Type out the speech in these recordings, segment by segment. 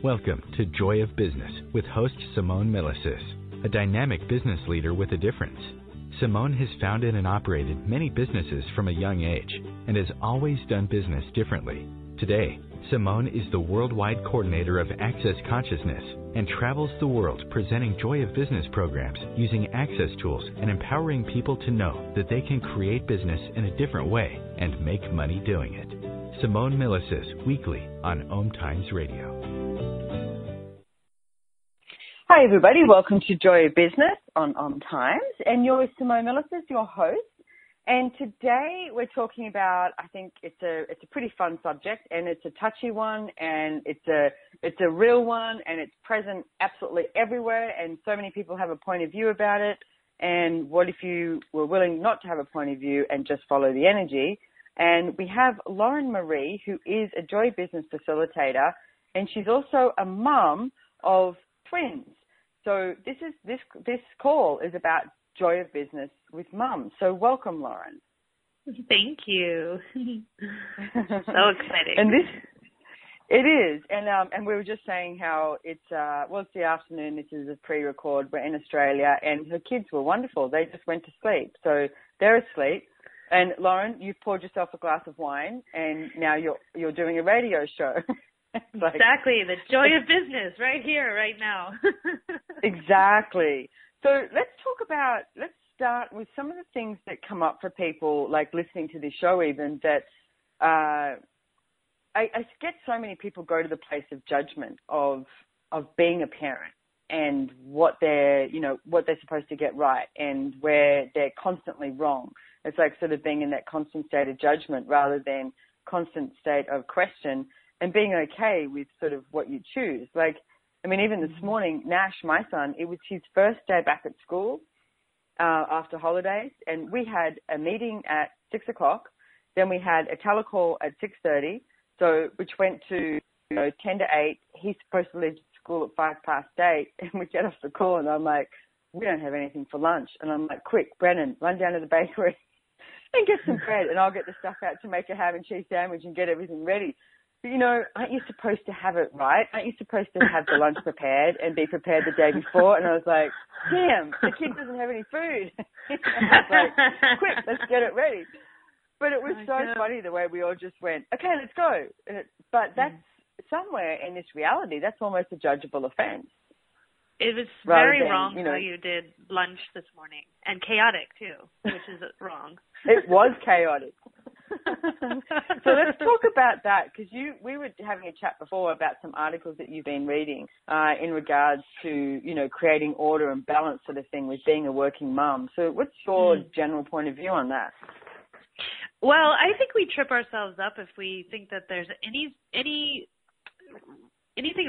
Welcome to Joy of Business with host Simone Milasas, a dynamic business leader with a difference. Simone has founded and operated many businesses from a young age and has always done business differently. Today, Simone is the worldwide coordinator of Access Consciousness and travels the world presenting Joy of Business programs using Access tools and empowering people to know that they can create business in a different way and make money doing it. Simone Milasas, weekly on OMTimes Radio. Hi everybody, welcome to Joy of Business on OMTimes, and you're Simone Milasas, your host. And today we're talking about, I think it's a pretty fun subject, and it's a touchy one, and it's a real one, and it's present absolutely everywhere, and so many people have a point of view about it. And what if you were willing not to have a point of view and just follow the energy? And we have Lauren Marie, who is a Joy Business Facilitator, and she's also a mum of twins. So this call is about Joy of Business with Mum. So welcome, Lauren. Thank you. So exciting. And it is. And we were just saying how it's the afternoon. This is a pre-record. We're in Australia, and her kids were wonderful. They just went to sleep. So they're asleep. And Lauren, you've poured yourself a glass of wine, and now you're doing a radio show. Exactly. The joy of business right here, right now. Exactly. So let's start with some of the things that come up for people, like listening to this show even, that I get so many people go to the place of judgment of being a parent and what they're supposed to get right and where they're constantly wrong. It's like sort of being in that constant state of judgment rather than constant state of question and being okay with sort of what you choose. Like, I mean, even this morning, Nash, my son, it was his first day back at school after holidays, and we had a meeting at 6 o'clock. Then we had a telecall at 6:30, which went to 10 to 8. He's supposed to leave school at 8:05, and we get off the call, and I'm like, we don't have anything for lunch. And I'm like, quick, Brennan, run down to the bakery and get some bread, and I'll get the stuff out to make a ham and cheese sandwich and get everything ready. But, aren't you supposed to have it right? Aren't you supposed to have the lunch prepared and be prepared the day before? And I was like, damn, the kid doesn't have any food. I was like, quick, let's get it ready. But it was funny the way we all just went, okay, let's go. But that's somewhere in this reality, that's almost a judgeable offense. It was very wrong how you did lunch this morning, and chaotic too, which is wrong. It was chaotic. So let's talk about that, because we were having a chat before about some articles that you've been reading in regards to, creating order and balance sort of thing with being a working mum. So what's your general point of view on that? Well, I think we trip ourselves up if we think that there's anything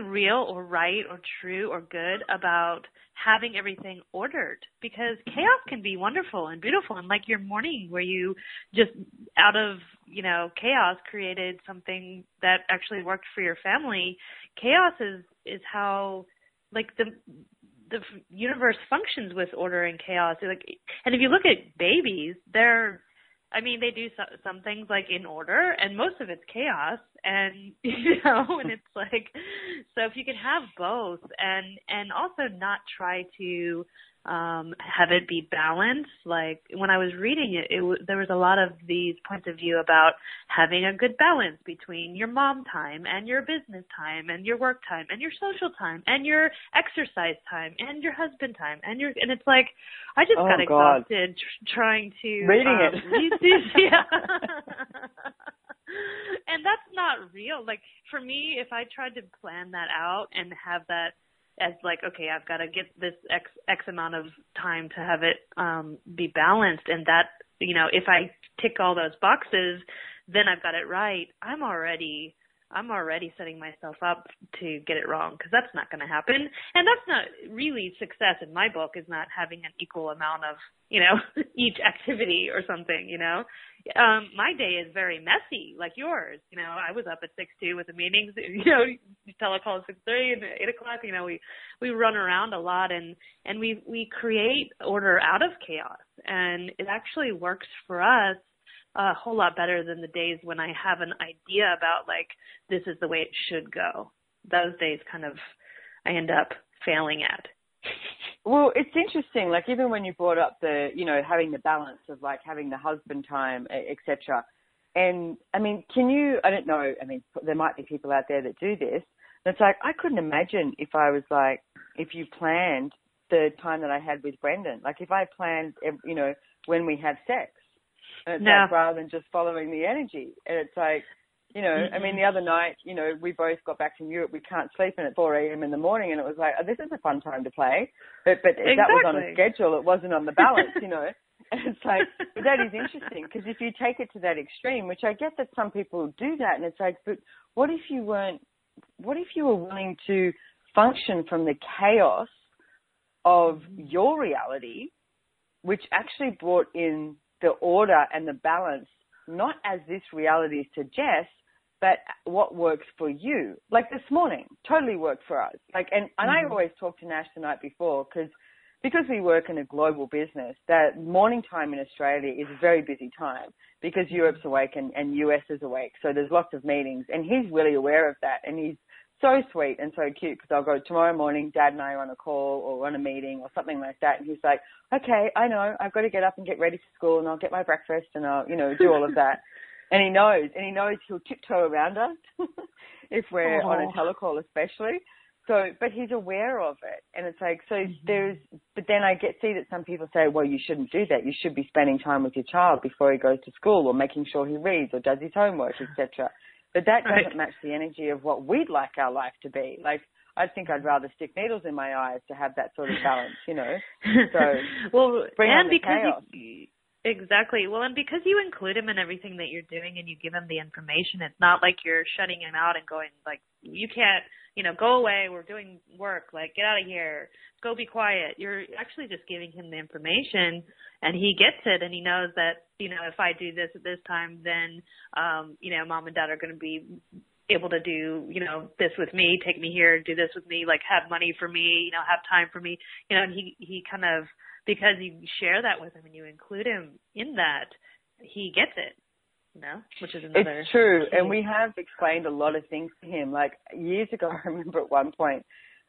real or right or true or good about having everything ordered, because chaos can be wonderful and beautiful. And like your morning where you just out of, chaos created something that actually worked for your family. Chaos is how like the universe functions with order and chaos. And if you look at babies, they do some things like in order, and most of it's chaos, and and it's like, so if you can have both, and also not try to have it be balanced. Like when I was reading it, there was a lot of these points of view about having a good balance between your mom time and your business time and your work time and your social time and your exercise time and your husband time and it's like, I just got exhausted trying to reading it. Yeah. And that's not real. Like for me, if I tried to plan that out and have that as like, okay, I've got to get this X amount of time to have it be balanced, and that, if I tick all those boxes, then I've got it right. I'm already setting myself up to get it wrong, because that's not going to happen. And that's not really success in my book, is not having an equal amount of, each activity or something, My day is very messy, like yours. I was up at 6 too with the meetings, telecall at 6:30 and 8 o'clock, we run around a lot, and we create order out of chaos. And it actually works for us a whole lot better than the days when I have an idea about like, this is the way it should go. those days kind of I end up failing at. Well, it's interesting, like even when you brought up the, having the balance of like having the husband time, etc. And I mean, I don't know, I mean, there might be people out there that do this. And it's like, I couldn't imagine if I was like, if you planned the time that I had with Brendan, like if I planned, when we have sex, and it's like rather than just following the energy. And it's like, I mean, the other night, we both got back from Europe. We can't sleep in at 4 a.m. in the morning. And it was like, this is a fun time to play. But exactly. That was on a schedule. It wasn't on the balance, And it's like, but that is interesting because if you take it to that extreme, which I get that some people do that. And it's like, but what if you were willing to function from the chaos of your reality, which actually brought in the order and the balance, not as this reality suggests, but what works for you. Like this morning, totally worked for us. Like, and I always talk to Nash the night before because we work in a global business, that morning time in Australia is a very busy time because Europe's awake and US is awake. So there's lots of meetings and he's really aware of that. And he's so sweet and so cute because I'll go tomorrow morning, Dad and I are on a call or on a meeting or something like that. And he's like, okay, I know, I've got to get up and get ready for school and I'll get my breakfast and I'll, do all of that. And he knows he'll tiptoe around us if we're on a telecall especially. So, but he's aware of it. And it's like, so but then I see that some people say, well, you shouldn't do that. You should be spending time with your child before he goes to school or making sure he reads or does his homework, etc. But that doesn't match the energy of what we'd like our life to be. Like, I think I'd rather stick needles in my eyes to have that sort of balance, So, well, bring on the because chaos. Exactly. Well, and because you include him in everything that you're doing and you give him the information, it's not like you're shutting him out and going like, you can't, go away. We're doing work. Like, get out of here. Go be quiet. You're actually just giving him the information and he gets it and he knows that, if I do this at this time, then, mom and dad are going to be able to do, this with me, take me here, do this with me, like have money for me, have time for me, and he kind of, because you share that with him and you include him in that, he gets it, which is another. It's true. And we have explained a lot of things to him. Like years ago, I remember at one point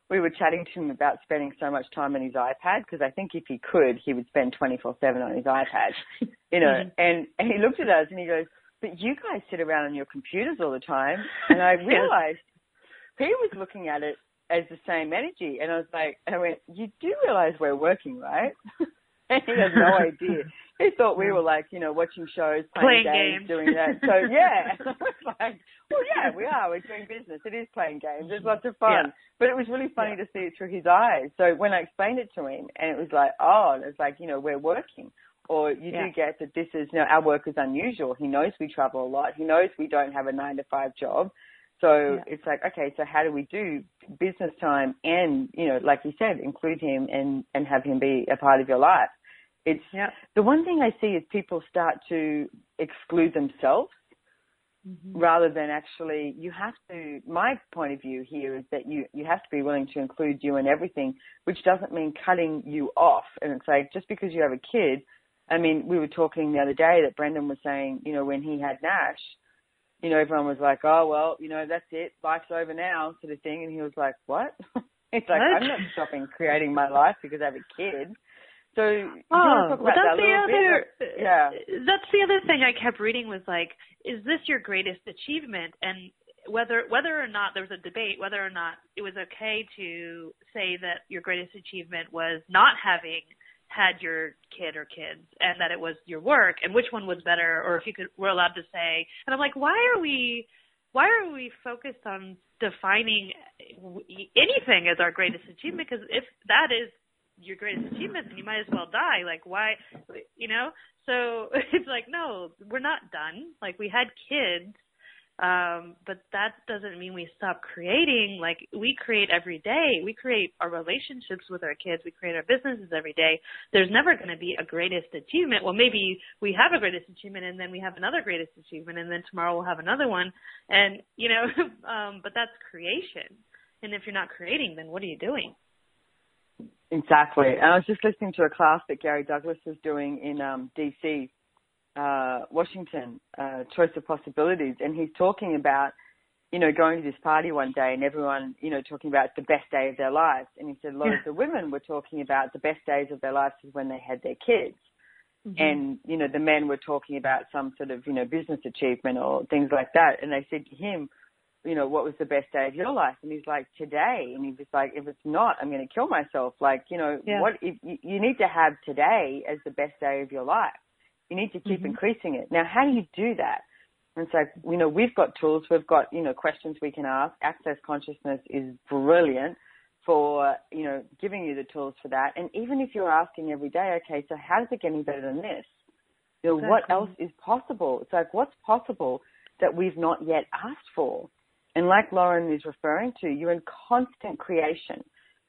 we were chatting to him about spending so much time on his iPad because I think if he could, he would spend 24/7 on his iPad, and he looked at us and he goes, but you guys sit around on your computers all the time. And I realized he was looking at it as the same energy. And I went, you do realize we're working, right? And he has no idea. He thought we were like, watching shows, playing games, doing that. So, yeah. I was like, well, yeah, we are. We're doing business. It is playing games. There's lots of fun. Yeah. But it was really funny to see it through his eyes. So when I explained it to him, and it was like, it's like, we're working. Or you do get that this is, our work is unusual. He knows we travel a lot. He knows we don't have a 9-to-5 job. So it's like, okay, so how do we do business time and, like you said, include him and have him be a part of your life? It's the one thing I see is people start to exclude themselves rather than actually, you have to, my point of view here is that you have to be willing to include you in everything, which doesn't mean cutting you off. And it's like, just because you have a kid, I mean, we were talking the other day that Brendan was saying, when he had Nash, everyone was like, oh, well, that's it. Life's over now sort of thing. And he was like, what? It's like, I'm not stopping creating my life because I have a kid. So do you want to talk about that a little bit? Yeah. That's the other thing I kept reading was like, is this your greatest achievement? And whether or not there was a debate, whether or not it was okay to say that your greatest achievement was not having had your kid or kids and that it was your work and which one was better, or if you were allowed to say, and I'm like, why are we focused on defining anything as our greatest achievement? Because if that is your greatest achievement, then you might as well die. Like, why, so it's like, no, we're not done. Like, we had kids, but that doesn't mean we stop creating. Like, we create every day. We create our relationships with our kids. We create our businesses every day. There's never going to be a greatest achievement. Well, maybe we have a greatest achievement and then we have another greatest achievement and then tomorrow we'll have another one. And, but that's creation. And if you're not creating, then what are you doing? Exactly. And I was just listening to a class that Gary Douglas was doing in DC, Washington, Choice of Possibilities, and he's talking about, going to this party one day and everyone, talking about the best day of their lives. And he said a lot of the women were talking about the best days of their lives is when they had their kids. Mm-hmm. And, the men were talking about some sort of, business achievement or things like that. And they said to him, what was the best day of your life? And he's like, today. And he was like, if it's not, I'm going to kill myself. Like, what if you need to have today as the best day of your life. You need to keep increasing it. Now, how do you do that? And so, we've got tools. We've got, questions we can ask. Access Consciousness is brilliant for, giving you the tools for that. And even if you're asking every day, okay, so how's it getting better than this? Exactly. What else is possible? It's like, what's possible that we've not yet asked for? And like Lauren is referring to, you're in constant creation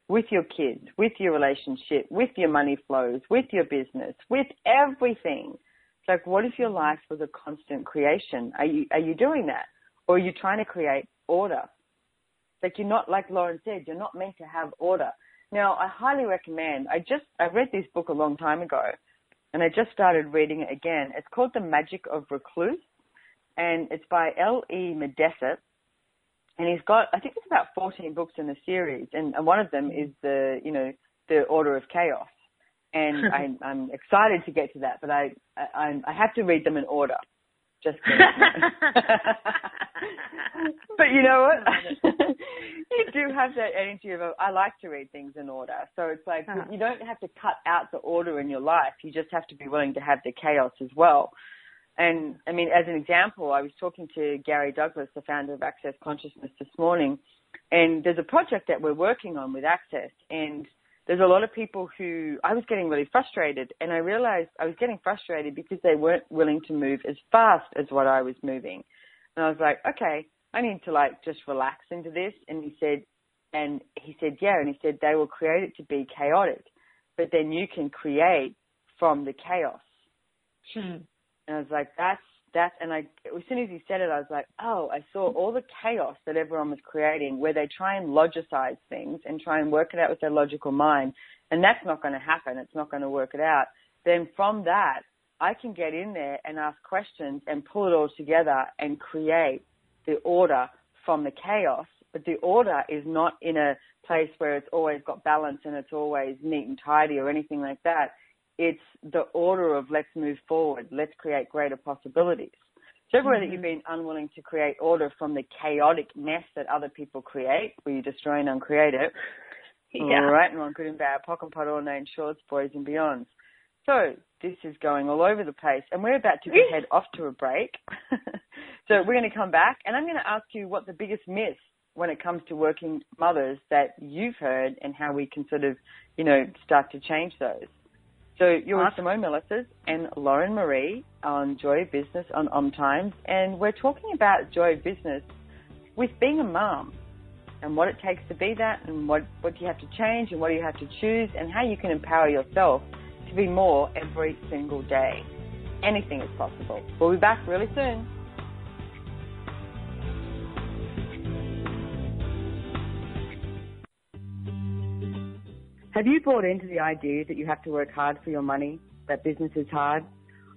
with your kids, with your relationship, with your money flows, with your business, with everything. It's like, what if your life was a constant creation? Are you doing that? Or are you trying to create order? Like, you're not, like Lauren said, you're not meant to have order. Now, I highly recommend, I read this book a long time ago, and I just started reading it again. It's called The Magic of Recluse, and it's by L.E. Medesset. And he's got, I think it's about 14 books in the series, and one of them is the Order of Chaos. And I'm excited to get to that, but I have to read them in order. Just kidding. But you know what? You do have that energy of, I like to read things in order. So it's like, you don't have to cut out the order in your life. You just have to be willing to have the chaos as well. And, I mean, as an example, I was talking to Gary Douglas, the founder of Access Consciousness, this morning, and there's a project that we're working on with Access, and there's a lot of people who, I was getting really frustrated, and I realized I was getting frustrated because they weren't willing to move as fast as what I was moving. And I was like, okay, I need to, just relax into this. And he said, yeah, and he said they will create it to be chaotic, but then you can create from the chaos. And I was like, that's, and as soon as he said it, I was like, oh, I saw all the chaos that everyone was creating where they try and logicize things and try and work it out with their logical mind. And that's not going to happen. It's not going to work it out. Then from that, I can get in there and ask questions and pull it all together and create the order from the chaos. But the order is not in a place where it's always got balance and it's always neat and tidy or anything like that. It's the order of let's move forward. Let's create greater possibilities. So everywhere that you've been unwilling to create order from the chaotic mess that other people create, where you destroy and uncreate it, all right, and on good and bad, pock and pot, all named shorts, boys and beyonds. So this is going all over the place, and we're about to head off to a break. So we're going to come back, and I'm going to ask you what the biggest myth when it comes to working mothers that you've heard and how we can sort of, start to change those. So you're with Simone Milasas and Lauren Marie on Joy of Business on OMTimes, and we're talking about Joy of Business with being a mom and what it takes to be that, and what you have to change and what you have to choose, and how you can empower yourself to be more every single day. Anything is possible. We'll be back really soon. Have you bought into the idea that you have to work hard for your money, that business is hard?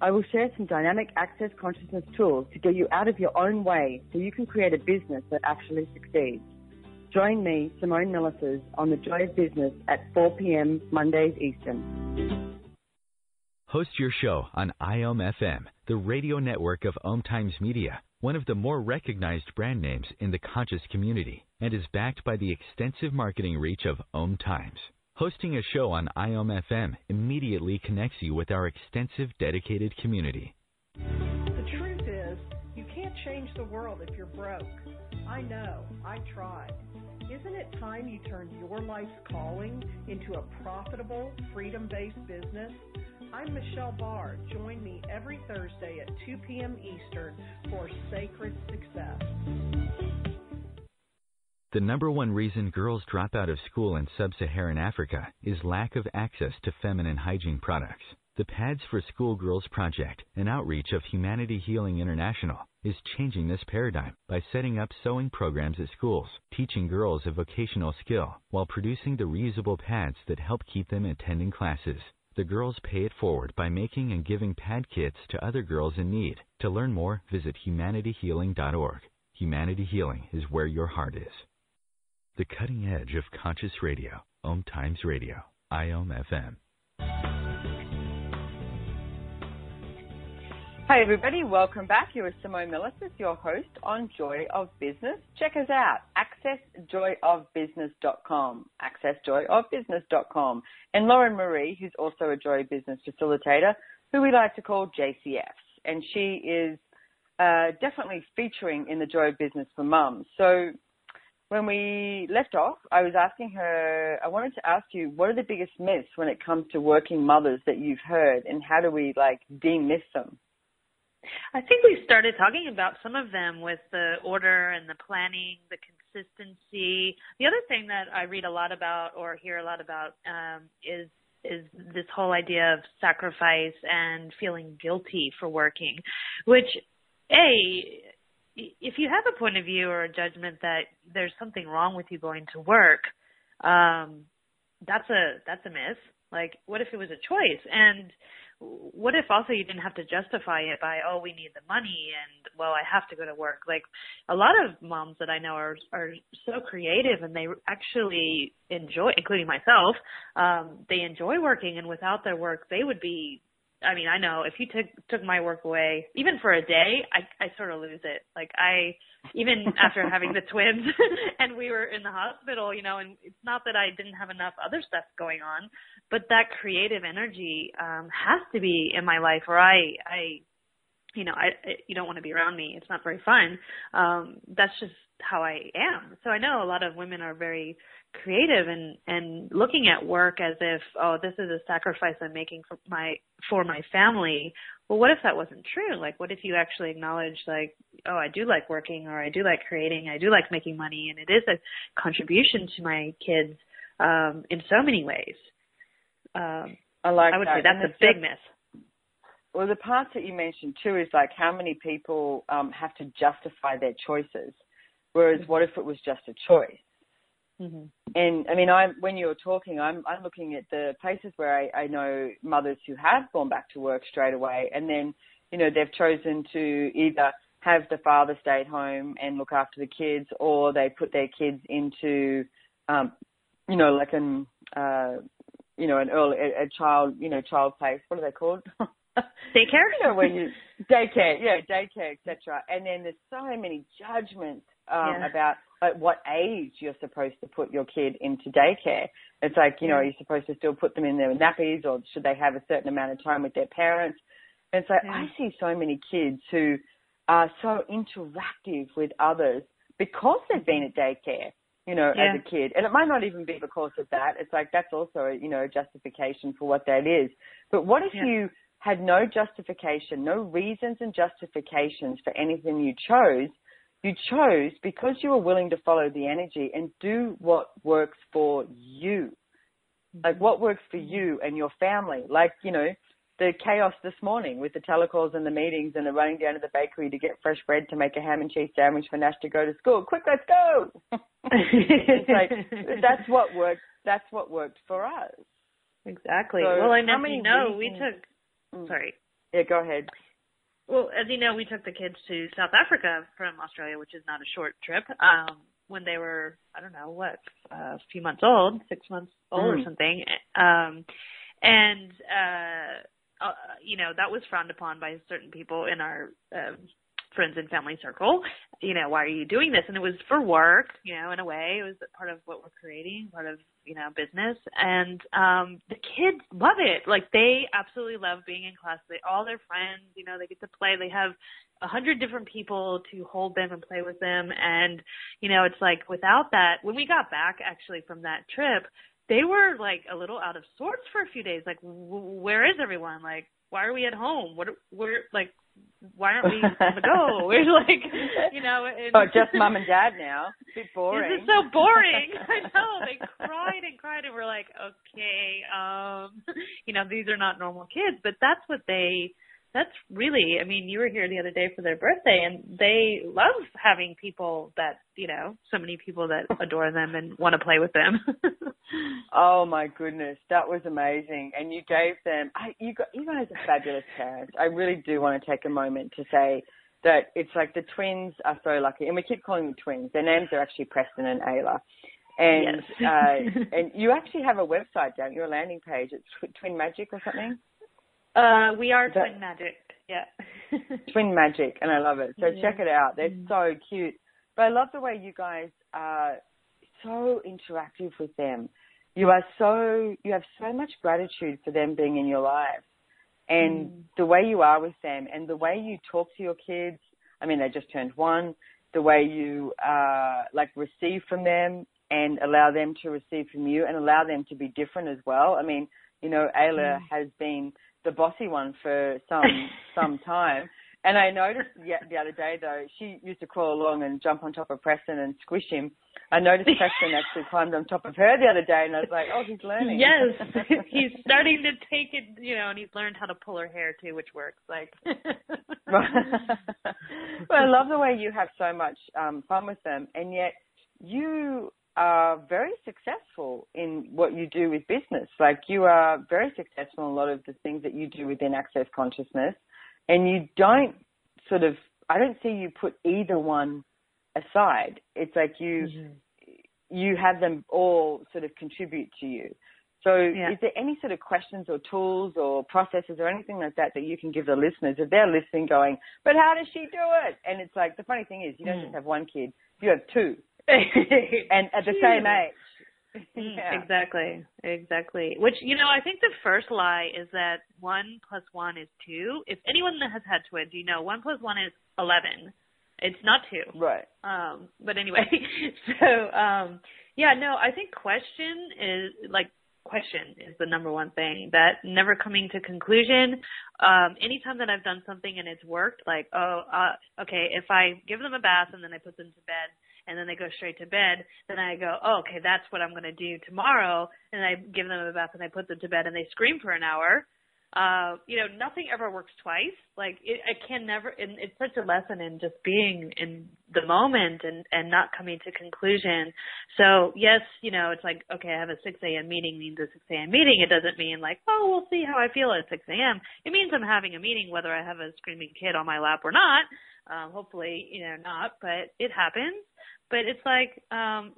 I will share some dynamic Access Consciousness tools to get you out of your own way so you can create a business that actually succeeds. Join me, Simone Milasas, on the Joy of Business at 4 p.m. Mondays Eastern. Host your show on IOM-FM, the radio network of OMTimes Media, one of the more recognized brand names in the conscious community, and is backed by the extensive marketing reach of OMTimes. Hosting a show on IOM-FM immediately connects you with our extensive, dedicated community. The truth is, you can't change the world if you're broke. I know. I tried. Isn't it time you turned your life's calling into a profitable, freedom-based business? I'm Michelle Barr. Join me every Thursday at 2 p.m. Eastern for Sacred Success. The number one reason girls drop out of school in sub-Saharan Africa is lack of access to feminine hygiene products. The Pads for Schoolgirls Project, an outreach of Humanity Healing International, is changing this paradigm by setting up sewing programs at schools, teaching girls a vocational skill, while producing the reusable pads that help keep them attending classes. The girls pay it forward by making and giving pad kits to other girls in need. To learn more, visit humanityhealing.org. Humanity healing is where your heart is. The cutting edge of conscious radio, OMTimes Radio, IOM FM. Hi everybody, welcome back. You are Simone Milasas, your host on Joy of Business. Check us out, accessjoyofbusiness.com, accessjoyofbusiness.com. And Lauren Marie, who's also a Joy of Business Facilitator, who we like to call JCFs. And she is definitely featuring in the Joy of Business for Mums. So when we left off, I was asking her, I wanted to ask you, what are the biggest myths when it comes to working mothers that you've heard, and how do we demyth them? I think we started talking about some of them with the order and the planning, the consistency. The other thing that I read a lot about or hear a lot about is this whole idea of sacrifice and feeling guilty for working, which, if you have a point of view or a judgment that there's something wrong with you going to work, that's a myth. Like, what if it was a choice? And what if also you didn't have to justify it by, we need the money and, I have to go to work. Like, a lot of moms that I know are so creative, and they actually enjoy, including myself, they enjoy working, and without their work, they would be, I know if you took my work away, even for a day, I sort of lose it. Like, even after having the twins and we were in the hospital, and it's not that I didn't have enough other stuff going on, but that creative energy has to be in my life, or you don't want to be around me. It's not very fun. That's just how I am. So I know a lot of women are very creative and looking at work as if, this is a sacrifice I'm making for my family. Well, what if that wasn't true? Like, what if you actually acknowledge, I do like working, or I do like creating, I do like making money, and it is a contribution to my kids in so many ways. I would say that's a big myth. Well, the parts that you mentioned too is how many people have to justify their choices, whereas what if it was just a choice? Mm-hmm. And when you were talking, I'm looking at the places where I know mothers who have gone back to work straight away, and then they've chosen to either have the father stay at home and look after the kids, or they put their kids into an child place. What are they called? Daycare? Daycare, etc. And then there's so many judgments about what age you're supposed to put your kid into daycare. It's are you supposed to still put them in their nappies, or should they have a certain amount of time with their parents? And so I see so many kids who are so interactive with others because they've been at daycare, as a kid. And it might not even be because of that. It's that's also, a justification for what that is. But what if you had no justification, no reasons and justifications for anything you chose? You chose because you were willing to follow the energy and do what works for you. What works for you and your family. The chaos this morning with the telecalls and the meetings and the running down to the bakery to get fresh bread to make a ham and cheese sandwich for Nash to go to school. Quick, let's go. It's that's what worked. That's what worked for us. Exactly. So well, and we took. Sorry. Yeah, go ahead. Well, as you know, we took the kids to South Africa from Australia, which is not a short trip, when they were, a few months old, 6 months old or something. That was frowned upon by certain people in our friends and family circle. Why are you doing this? And it was for work, in a way. It was part of what we're creating, part of, business. And the kids love it. They absolutely love being in class. All their friends, they get to play. They have 100 different people to hold them and play with them. And, it's without that, when we got back actually from that trip, they were a little out of sorts for a few days. Where is everyone? Why are we at home? Why aren't we on the go? We're just mom and dad now. It's a bit boring. This is so boring. I know. They cried and cried, and we're like, okay, these are not normal kids, but that's really, you were here the other day for their birthday, and they love having people that, so many people that adore them and want to play with them. Oh my goodness, that was amazing. And you gave them, you guys are fabulous parents. I really do want to take a moment to say that it's like the twins are so lucky, and we keep calling them twins. Their names are actually Preston and Ayla. And yes. And you actually have a website, don't you? A landing page. It's Twin Magic or something? We are Twin Magic, yeah. Twin Magic, and I love it. So check it out. They're so cute. But I love the way you guys are so interactive with them. You have so much gratitude for them being in your life. And the way you are with them and the way you talk to your kids, I mean, they just turned 1, the way you, receive from them and allow them to receive from you and allow them to be different as well. I mean, you know, Ayla has been the bossy one for some time. And I noticed the other day, though, she used to crawl along and jump on top of Preston and squish him. I noticed Preston actually climbed on top of her the other day, and I was like, oh, he's learning. Yes, he's starting to take it, you know, and he's learned how to pull her hair, too, which works. Like. Well, I love the way you have so much fun with them, and yet you are very successful in what you do with business. Like, you are very successful in a lot of the things that you do within Access Consciousness. And you don't I don't see you put either one aside. It's like you have them all sort of contribute to you. So is there any sort of questions or tools or processes or anything like that you can give the listeners if they're listening going, but how does she do it? And it's like, the funny thing is, you don't just have one kid, you have 2 and at the same age. Exactly. Which, you know, I think the first lie is that 1 + 1 is 2. If anyone that has had twins, you know 1 + 1 is 11. It's not 2. Right. But anyway, so, I think question is the number one thing, that never coming to conclusion. Anytime that I've done something and it's worked, like, okay, if I give them a bath and then I put them to bed, and then they go straight to bed, then I go, okay, that's what I'm going to do tomorrow. And I give them a bath and I put them to bed and they scream for an hour. Nothing ever works twice. Like, and it's such a lesson in just being in the moment and not coming to conclusion. So yes, you know, it's like, okay, I have a 6 a.m. meeting means a 6 a.m. meeting. It doesn't mean like, oh, we'll see how I feel at 6 a.m. It means I'm having a meeting, whether I have a screaming kid on my lap or not. Hopefully, not, but it happens. But it's like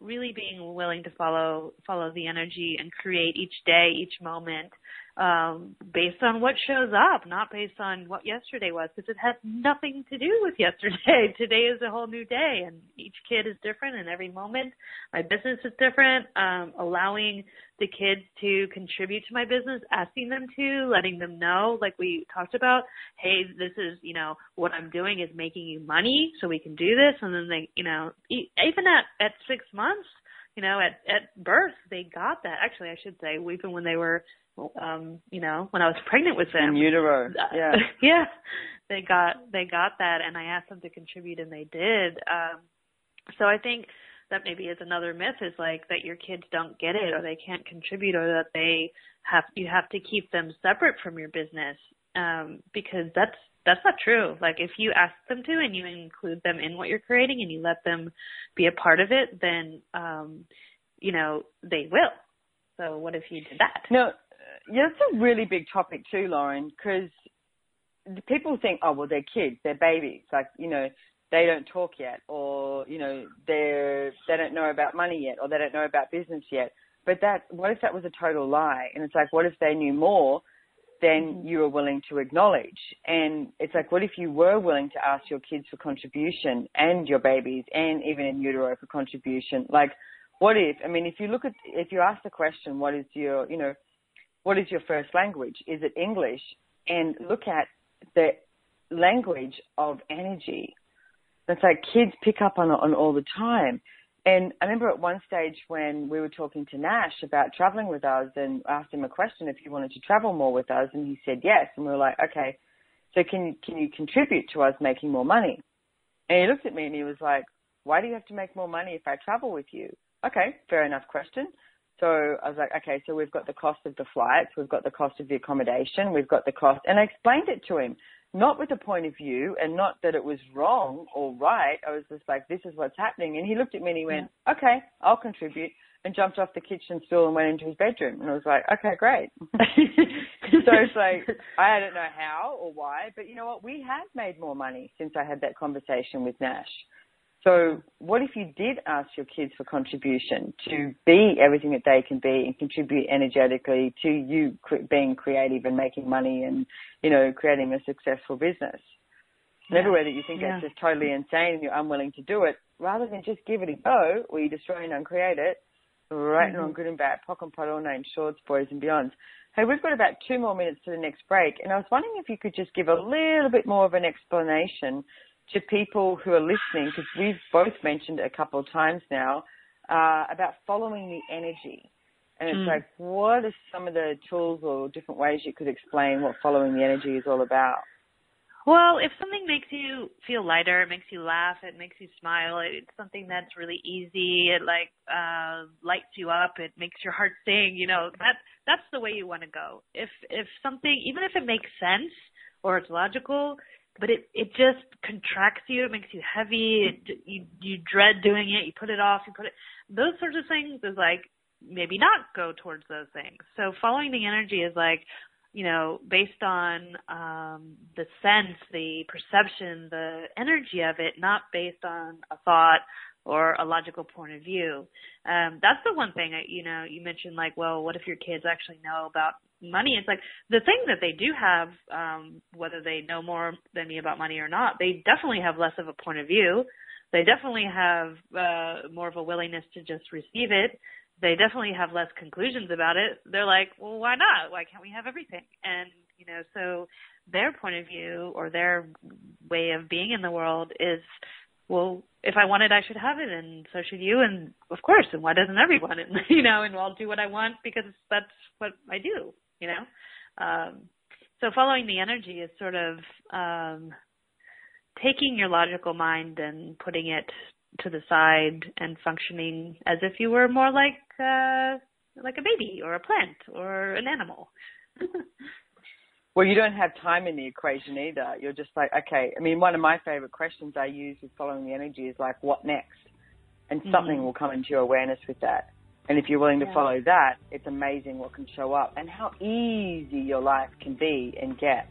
really being willing to follow the energy and create each day, each moment based on what shows up, not based on what yesterday was, because it has nothing to do with yesterday. Today is a whole new day, and each kid is different, and every moment my business is different. Allowing the kids to contribute to my business, asking them to, letting them know, like we talked about, hey, this is, what I'm doing is making you money, so we can do this. And then they, even at 6 months, at birth, they got that. Actually, I should say, even when they were, when I was pregnant with them. In utero, yeah. Yeah, they got that, and I asked them to contribute, and they did. So I think that maybe is another myth, is like that your kids don't get it, or they can't contribute, or that you have to keep them separate from your business, because that's not true. Like, if you ask them to and you include them in what you're creating and you let them be a part of it, then they will. So what if you did that? No, yeah, that's a really big topic too, Lauren, because people think, oh, well, they're kids, they're babies, like, they don't talk yet, or, they don't know about money yet, or they don't know about business yet. But what if that was a total lie? And it's like, what if they knew more than you were willing to acknowledge? And it's like, what if you were willing to ask your kids for contribution, and your babies, and even in utero for contribution? Like, what if you ask the question, what is your first language? Is it English? And look at the language of energy. That's like kids pick up on all the time. And I remember at one stage when we were talking to Nash about traveling with us, and asked him a question if he wanted to travel more with us, and he said yes. And we were like, okay, so can you contribute to us making more money? And he looked at me and he was like, why do you have to make more money if I travel with you? Okay, fair enough question. So I was like, okay, so we've got the cost of the flights, we've got the cost of the accommodation, we've got the cost. And I explained it to him, not with a point of view, and not that it was wrong or right. I was just like, this is what's happening. And he looked at me and he went, okay, I'll contribute. and jumped off the kitchen stool and went into his bedroom. And I was like, okay, great. So it's like, I don't know how or why, but you know what? We have made more money since I had that conversation with Nash. So what if you did ask your kids for contribution to be everything that they can be and contribute energetically to you being creative and making money and, you know, creating a successful business? And everywhere that you think that's just totally insane and you're unwilling to do it, rather than just give it a go, or you destroy and uncreate it, right and wrong, good and bad, pock and pot, all names, shorts, boys and beyonds. Hey, we've got about 2 more minutes to the next break, and I was wondering if you could just give a little bit more of an explanation to people who are listening, because we've both mentioned it a couple of times now, about following the energy. And it's like, what are some of the tools or different ways you could explain what following the energy is all about? Well, if something makes you feel lighter, it makes you laugh, it makes you smile, it's something that's really easy, it like lights you up, it makes your heart sing, you know, that's the way you want to go. If something, even if it makes sense or it's logical, but it just contracts you, it makes you heavy, you dread doing it, you put it off, those sorts of things is like, maybe not go towards those things. So following the energy is like, you know, based on the sense, the perception, the energy of it, not based on a thought or a logical point of view. That's the one thing, you know, you mentioned like, well, what if your kids actually know about money? It's like the thing that they do have, whether they know more than me about money or not, they definitely have less of a point of view. They definitely have more of a willingness to just receive it. They definitely have less conclusions about it. They're like, well, why not? Why can't we have everything? And, you know, so their point of view or their way of being in the world is, well, if I want it, I should have it, and so should you, and of course, and why doesn't everyone? And, you know, and I'll do what I want because that's what I do, you know. So following the energy is sort of taking your logical mind and putting it to the side and functioning as if you were more like a baby or a plant or an animal. Well, you don't have time in the equation either. You're just like, okay. I mean, one of my favorite questions I use with following the energy is like, what next? And something will come into your awareness with that. And if you're willing to follow that, it's amazing what can show up and how easy your life can be and get.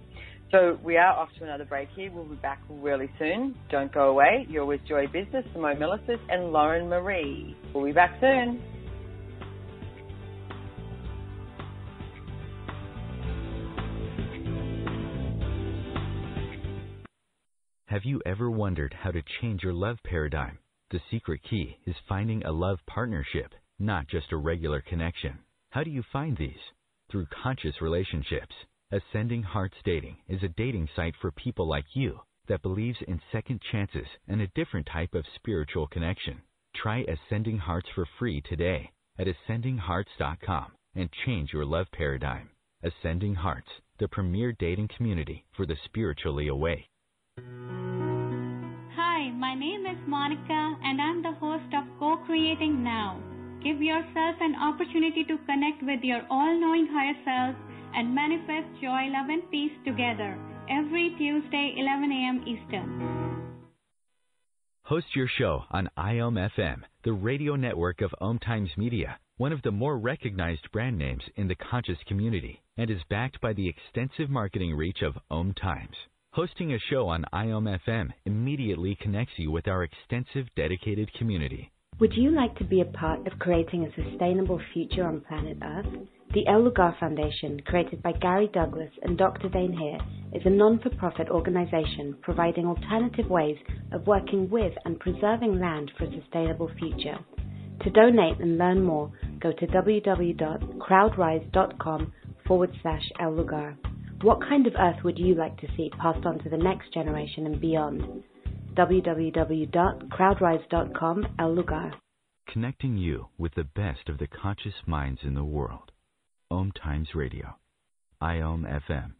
So we are off to another break here. We'll be back really soon. Don't go away. You're with Joy of Business, Simone Milasas, and Lauren Marie. We'll be back soon. Have you ever wondered how to change your love paradigm? The secret key is finding a love partnership, not just a regular connection. How do you find these? Through conscious relationships. Ascending Hearts Dating is a dating site for people like you that believes in second chances and a different type of spiritual connection. Try Ascending Hearts for free today at ascendinghearts.com and change your love paradigm. Ascending Hearts, the premier dating community for the spiritually awake. Hi, my name is Monica and I'm the host of Co-Creating Now. Give yourself an opportunity to connect with your all-knowing higher self and manifest joy, love, and peace together every Tuesday, 11 a.m. Eastern. Host your show on IOM-FM, the radio network of OMTimes Media, one of the more recognized brand names in the conscious community, and is backed by the extensive marketing reach of OMTimes. Hosting a show on IOM-FM immediately connects you with our extensive dedicated community. Would you like to be a part of creating a sustainable future on planet Earth? The El Lugar Foundation, created by Gary Douglas and Dr. Dain Heer, is a non-for-profit organization providing alternative ways of working with and preserving land for a sustainable future. To donate and learn more, go to www.crowdrise.com/El Lugar. What kind of earth would you like to see passed on to the next generation and beyond? www.crowdrise.com/El Lugar. Connecting you with the best of the conscious minds in the world. OMTimes Radio. IOM-FM.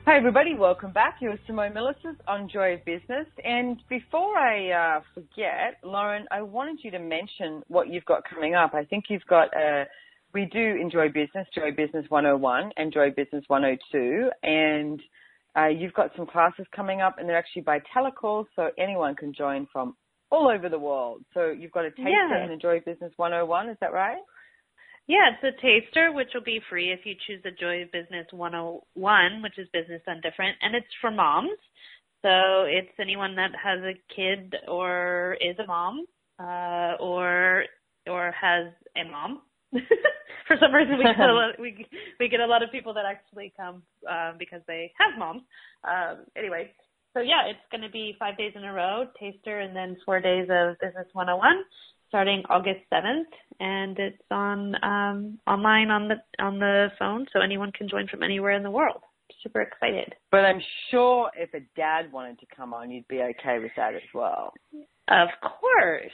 Hi, everybody. Welcome back. You're Simone Milasas on Joy of Business. And before I forget, Lauren, I wanted you to mention what you've got coming up. I think you've got we do Enjoy Business, Joy Business 101 and Joy Business 102. And You've got some classes coming up, and they're actually by telecall, so anyone can join from all over the world. So you've got a taster and a Joy of Business 101, is that right? Yeah, it's a taster, which will be free if you choose the Joy of Business 101, which is Business Done Different, and it's for moms. So it's anyone that has a kid or is a mom or has a mom. For some reason, we get a lot of people that actually come because they have moms. Anyway, so yeah, it's going to be 5 days in a row, taster, and then 4 days of Business 101, starting August 7th, and it's on online on the phone, so anyone can join from anywhere in the world. Super excited. But I'm sure if a dad wanted to come on, you'd be okay with that as well. Of course.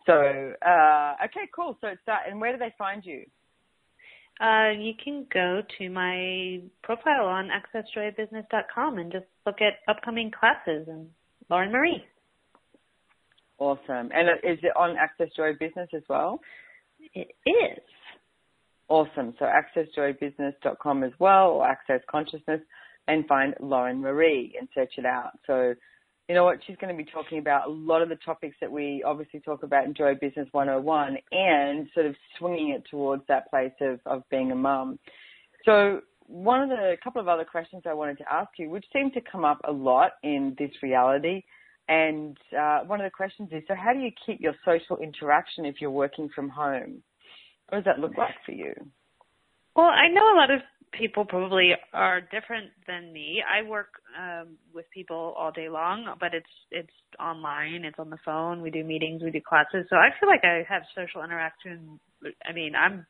So, okay, cool. So it's that. And where do they find you? You can go to my profile on accessjoybusiness.com and just look at upcoming classes and Lauren Marie. Awesome. And is it on Access Joy Business as well? It is. Awesome. So accessjoybusiness.com as well, or Access Consciousness, and find Lauren Marie and search it out. So, you know what, she's going to be talking about a lot of the topics that we obviously talk about in Joy of Business 101 and sort of swinging it towards that place of being a mum. So a couple of other questions I wanted to ask you, which seem to come up a lot in this reality, and one of the questions is, so how do you keep your social interaction if you're working from home? What does that look like for you? Well, I know a lot of people probably are different than me. I work with people all day long, but it's online, it's on the phone. We do meetings, we do classes. So I feel like I have social interaction. I mean, I'm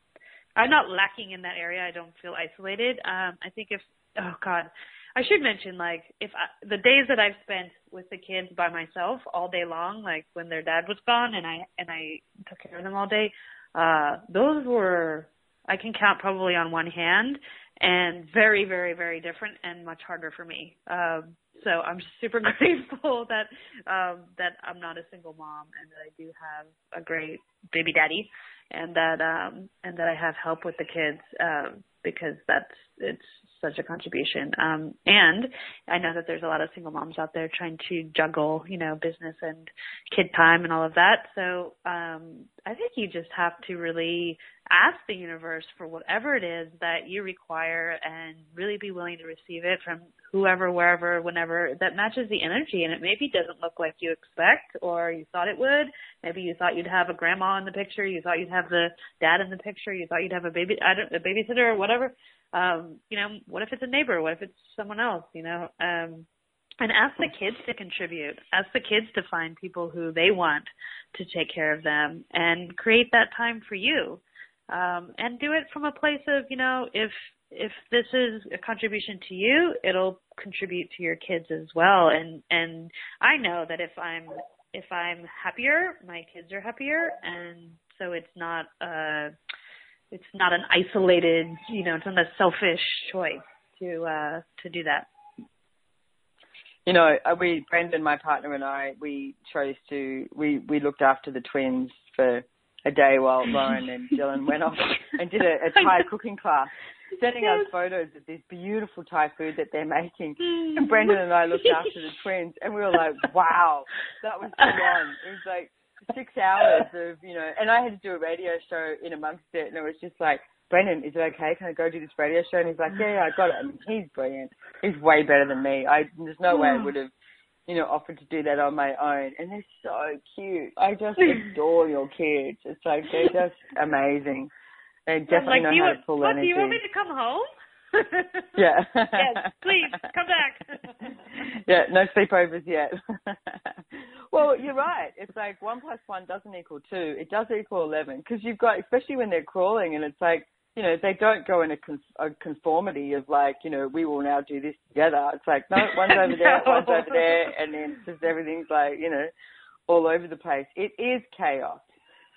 not lacking in that area. I don't feel isolated. I think I should mention, like, the days that I've spent with the kids by myself all day long, like when their dad was gone and I took care of them all day, those were, I can count probably on one hand, and very, very, very different and much harder for me. So I'm super grateful that I'm not a single mom and that I do have a great baby daddy, and that I have help with the kids, because it's such a contribution. And I know that there's a lot of single moms out there trying to juggle, business and kid time and all of that. So I think you just have to really ask the universe for whatever it is that you require and really be willing to receive it from whoever, wherever, whenever that matches the energy. And it maybe doesn't look like you expect or you thought it would. Maybe you thought you'd have a grandma in the picture. You thought you'd have the dad in the picture. You thought you'd have a babysitter or whatever. What if it's a neighbor? What if it's someone else, and ask the kids to contribute. Ask the kids to find people who they want to take care of them and create that time for you. And do it from a place of, if this is a contribution to you, it'll contribute to your kids as well. And I know that if I'm happier, my kids are happier. And so it's not an isolated, it's not a selfish choice to do that. Brendan, my partner, and I, we looked after the twins for a day while Lauren and Dylan went off and did a Thai cooking class, sending us photos of this beautiful Thai food that they're making. And Brendan and I looked after the twins, and we were like, wow, that was so long. It was like 6 hours of, and I had to do a radio show in amongst it, and it was just like, Brendan, is it okay? Can I go do this radio show? And he's like, yeah, I got it. I mean, he's brilliant. He's way better than me. There's no way I would have, offered to do that on my own. And they're so cute. I just adore your kids. It's like, they're just amazing. They definitely know how to pull energy. Do you want me to come home? Yeah. Yes, please, come back. Yeah, no sleepovers yet. Well, you're right. It's like 1 + 1 doesn't equal 2. It does equal 11, because you've got, especially when they're crawling, and it's like, they don't go in a conformity of like, we will now do this together. It's like, no, one's over there, one's over there, and then just everything's like, all over the place. It is chaos.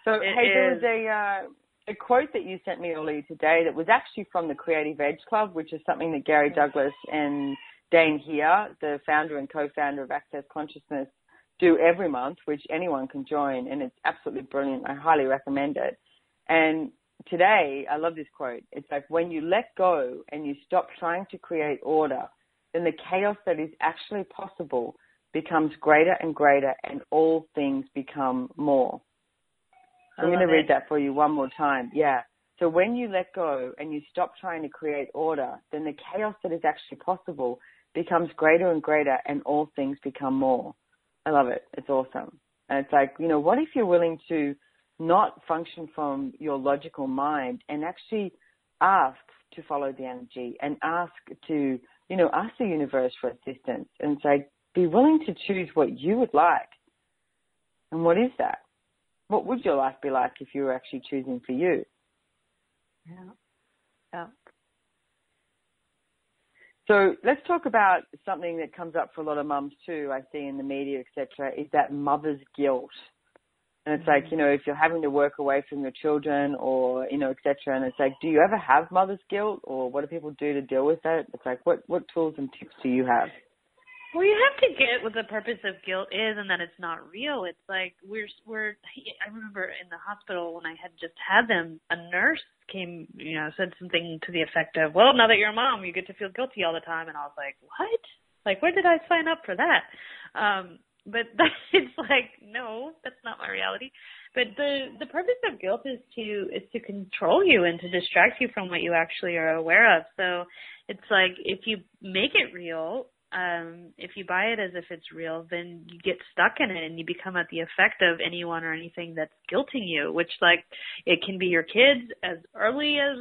So, there was a quote that you sent me earlier today that was actually from the Creative Edge Club, which is something that Gary Douglas and Dain Heer, the founder and co-founder of Access Consciousness, do every month, which anyone can join, and it's absolutely brilliant. I highly recommend it. And today, I love this quote. It's like, when you let go and you stop trying to create order, then the chaos that is actually possible becomes greater and greater, and all things become more. So I'm going to read that for you one more time. Yeah. So when you let go and you stop trying to create order, then the chaos that is actually possible becomes greater and greater, and all things become more. I love it. It's awesome. And it's like, what if you're willing to not function from your logical mind and actually ask to follow the energy and ask to, ask the universe for assistance, and say, be willing to choose what you would like. And what is that? What would your life be like if you were actually choosing for you? Yeah. So let's talk about something that comes up for a lot of mums too, I see in the media, etc., is that mother's guilt. And it's like, if you're having to work away from your children or, etc., and it's like, do you ever have mother's guilt, or what do people do to deal with that? It's like, what tools and tips do you have? Well, you have to get what the purpose of guilt is, and that it's not real. It's like I remember in the hospital when I had just had them, a nurse came, said something to the effect of, well, now that you're a mom, you get to feel guilty all the time. And I was like, what? Like, where did I sign up for that? But it's like, no, that's not my reality. But the purpose of guilt is to control you and to distract you from what you actually are aware of. So it's like, if you make it real, if you buy it as if it's real, then you get stuck in it and you become at the effect of anyone or anything that's guilting you, which, like, it can be your kids as early as,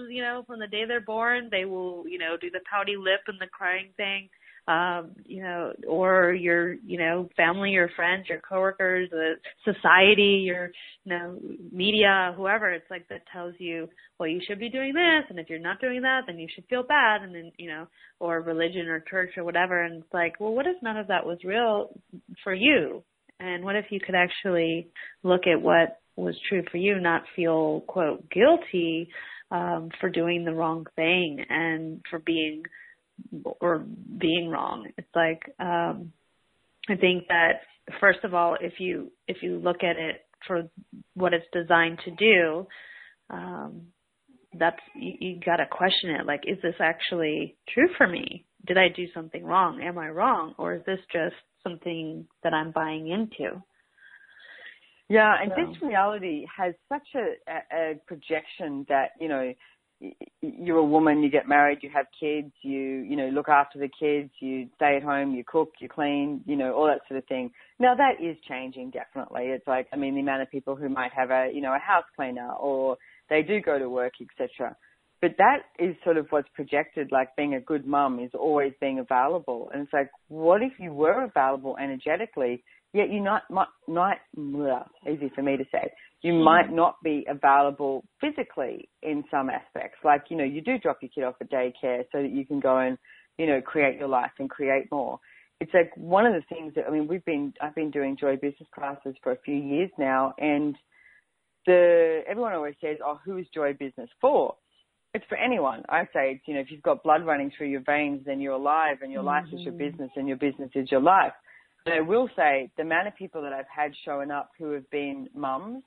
from the day they're born. They will, do the pouty lip and the crying thing, or your, family, your friends, your coworkers, the society, your, media, whoever. It's like, that tells you, well, you should be doing this, and if you're not doing that, then you should feel bad, and then, or religion or church or whatever. And it's like, well, what if none of that was real for you? And what if you could actually look at what was true for you, not feel, quote, guilty for doing the wrong thing and for being wrong? It's like, I think that, first of all, if you look at it for what it's designed to do, that's, you got to question it. Like, is this actually true for me? Did I do something wrong? Am I wrong? Or is this just something that I'm buying into? Yeah, and this reality has such a projection that, you're a woman, you get married, you have kids, you look after the kids, you stay at home, you cook, you clean, all that sort of thing. Now, that is changing, definitely. It's like, the amount of people who might have a house cleaner, or they do go to work, etc. But that is sort of what's projected, like being a good mum is always being available. And it's like, what if you were available energetically, yet you're not easy for me to say, you might not be available physically in some aspects. Like, you do drop your kid off at daycare so that you can go and, create your life and create more. It's like one of the things that, I've been doing Joy of Business classes for a few years now, and everyone always says, oh, who is Joy of Business for? It's for anyone. I say, if you've got blood running through your veins, then you're alive, and your life is your business, and your business is your life. But I will say, the amount of people that I've had showing up who have been mums,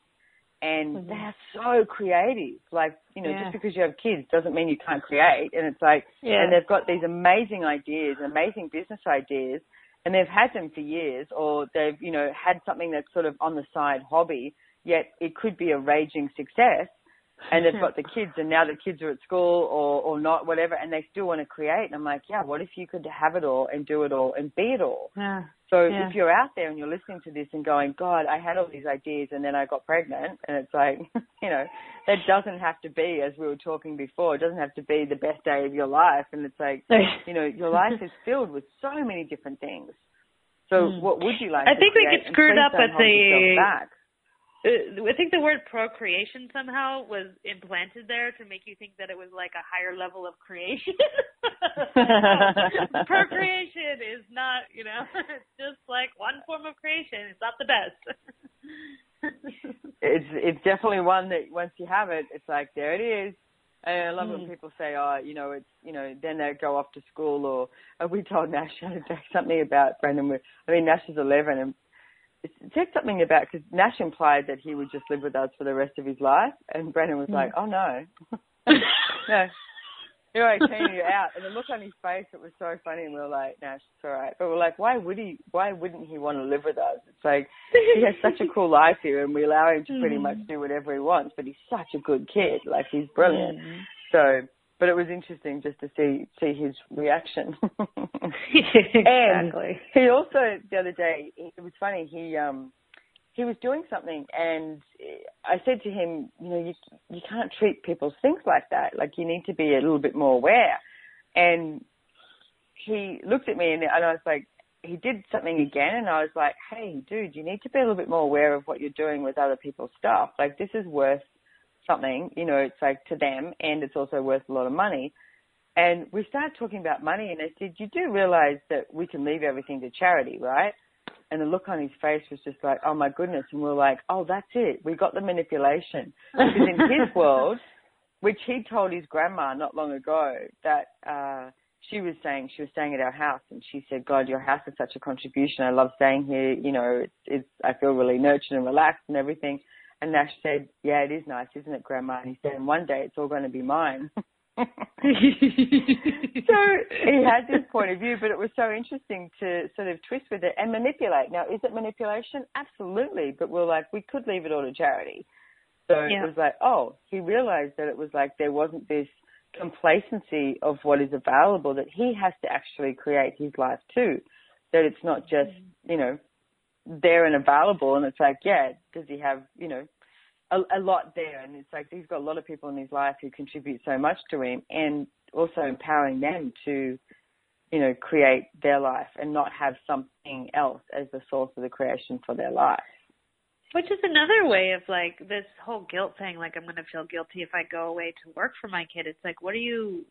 and they're so creative. Like, just because you have kids doesn't mean you can't create. And it's like, and they've got these amazing ideas, amazing business ideas, and they've had them for years, or they've, had something that's sort of on the side hobby, yet it could be a raging success. And they've got the kids, and now the kids are at school or not, whatever, and they still want to create. And I'm like, what if you could have it all and do it all and be it all? If you're out there and you're listening to this and going, God, I had all these ideas and then I got pregnant, and it's like, that doesn't have to be, as we were talking before, it doesn't have to be the best day of your life. And it's like, your life is filled with so many different things. So what would you like to think create? We get screwed up with I think the word procreation somehow was implanted there to make you think that it was like a higher level of creation. Procreation is not, it's just like one form of creation. It's not the best. It's definitely one that once you have it, it's like, there it is. And I love when people say, it's, then they go off to school, or we told Nash something about Brendan. Nash is 11, and said something about, because Nash implied that he would just live with us for the rest of his life, and Brennan was like, oh no, no, you're like taking you out. And the look on his face, it was so funny, and we were like, Nash, it's all right. But we're like, why wouldn't he want to live with us? It's like, he has such a cool life here, and we allow him to pretty much do whatever he wants, but he's such a good kid, like he's brilliant. So, but it was interesting just to see his reaction. Exactly. And he also, the other day, it was funny, he was doing something, and I said to him, you know, you can't treat people's things like that. Like, you need to be a little bit more aware. And he looked at me, and I was like, he did something again, and I was like, hey, dude, you need to be a little bit more aware of what you're doing with other people's stuff. Like, this is worth something, you know, it's like to them, and it's also worth a lot of money. And we started talking about money, and I said, you do realize that we can leave everything to charity, right? And the look on his face was just like, oh my goodness. And we were like, oh, that's it. We got the manipulation. Because in his world, which he told his grandma not long ago, that she was staying at our house, and she said, God, your house is such a contribution. I love staying here. You know, I feel really nurtured and relaxed and everything. And Nash said, yeah, it is nice, isn't it, Grandma? And he said, and one day it's all going to be mine. So he had this point of view, but it was so interesting to sort of twist with it and manipulate. Now, is it manipulation? Absolutely. But we're like, we could leave it all to charity. So it was like, oh, he realized that it was like there wasn't this complacency of what is available, that he has to actually create his life too. That it's not just, you know, there and available, and it's like, yeah, does he have, you know, a lot there? And it's like he's got a lot of people in his life who contribute so much to him, and also empowering them to, you know, create their life and not have something else as the source of the creation for their life. Which is another way of, like, this whole guilt thing, like, I'm going to feel guilty if I go away to work for my kid. It's like, what are you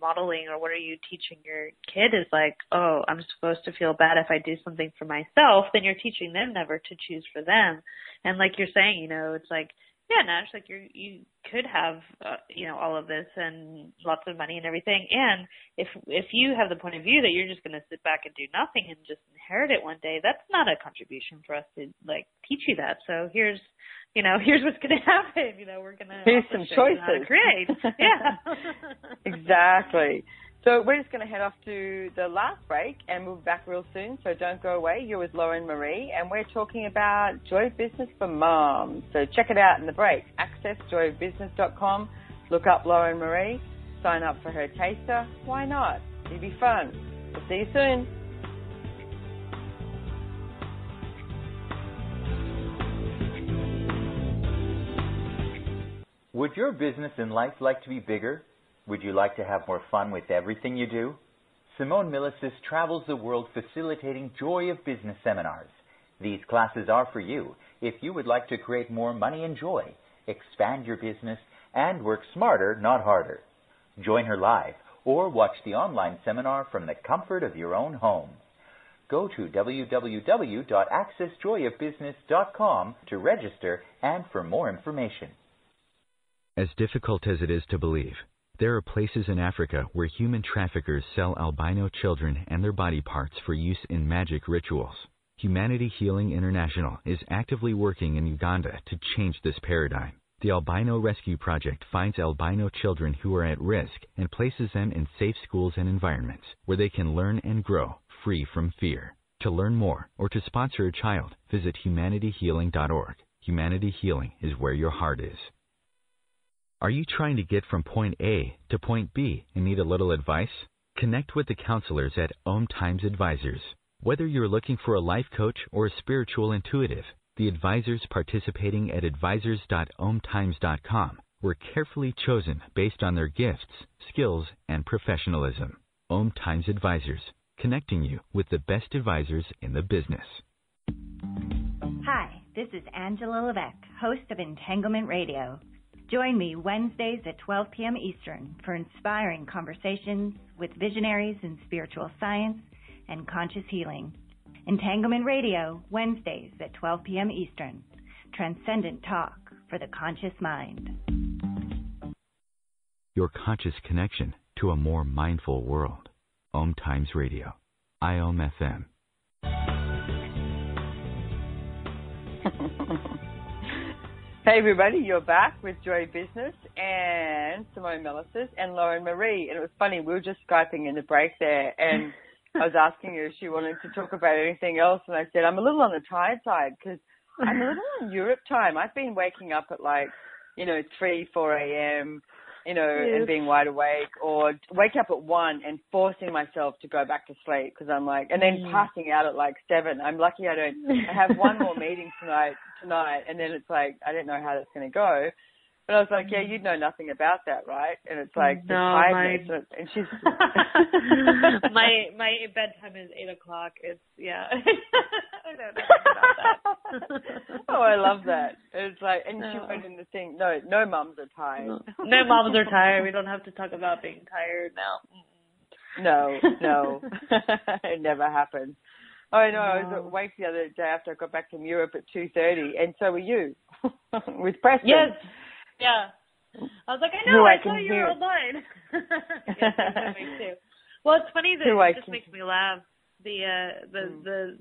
modeling, or what are you teaching your kid? Is like, oh, I'm supposed to feel bad if I do something for myself. Then you're teaching them never to choose for them. And like you're saying, you know, it's like, yeah, Nash, like you could have, you know, all of this and lots of money and everything. And if you have the point of view that you're just going to sit back and do nothing and just inherit it one day, that's not a contribution for us to, like, teach you that. So here's what's going to happen. You know, we're going to here's some choices. Create. Yeah. Exactly. So we're just going to head off to the last break, and we'll be back real soon. So don't go away. You're with Lauren Marie, and we're talking about Joy of Business for Moms. So check it out in the break. Access joyofbusiness.com. Look up Lauren Marie. Sign up for her taster. Why not? It'll be fun. We'll see you soon. Would your business and life like to be bigger? Would you like to have more fun with everything you do? Simone Milasas travels the world facilitating Joy of Business seminars. These classes are for you if you would like to create more money and joy, expand your business, and work smarter, not harder. Join her live or watch the online seminar from the comfort of your own home. Go to www.accessjoyofbusiness.com to register and for more information. As difficult as it is to believe, there are places in Africa where human traffickers sell albino children and their body parts for use in magic rituals. Humanity Healing International is actively working in Uganda to change this paradigm. The Albino Rescue Project finds albino children who are at risk and places them in safe schools and environments where they can learn and grow free from fear. To learn more or to sponsor a child, visit humanityhealing.org. Humanity Healing is where your heart is. Are you trying to get from point A to point B and need a little advice? Connect with the counselors at OMTimes Advisors. Whether you're looking for a life coach or a spiritual intuitive, the advisors participating at advisors.omtimes.com were carefully chosen based on their gifts, skills, and professionalism. OMTimes Advisors, connecting you with the best advisors in the business. Hi, this is Angela Levesque, host of Entanglement Radio. Join me Wednesdays at 12 p.m. Eastern for inspiring conversations with visionaries in spiritual science and conscious healing. Entanglement Radio, Wednesdays at 12 p.m. Eastern. Transcendent talk for the conscious mind. Your conscious connection to a more mindful world. OMTimes Radio. IOM FM. Hey everybody, you're back with Joy of Business and Simone Milasas and Lauren Marie. And it was funny, we were just Skyping in the break there, and I was asking her if she wanted to talk about anything else, and I said, I'm a little on the tired side because I'm a little on Europe time. I've been waking up at 3, 4 a.m., and being wide awake, or wake up at 1 and forcing myself to go back to sleep because I'm and then passing out at 7. I'm lucky I have one more meeting tonight, and then it's I don't know how that's going to go. But I was yeah, you'd know nothing about that, right? And it's the tiredness. And she's... my bedtime is 8 o'clock. It's, I don't know about that. Oh, I love that. It's and she went in the thing, no mums are tired. No moms are tired. We don't have to talk about being tired now. No. It never happens. Oh, I know. I was awake the other day after I got back from Europe at 2:30, and so were you, with Preston. Yes. Yeah. I was I know, I saw you were online. Yes, me too. Well, it's funny that it just makes me laugh. The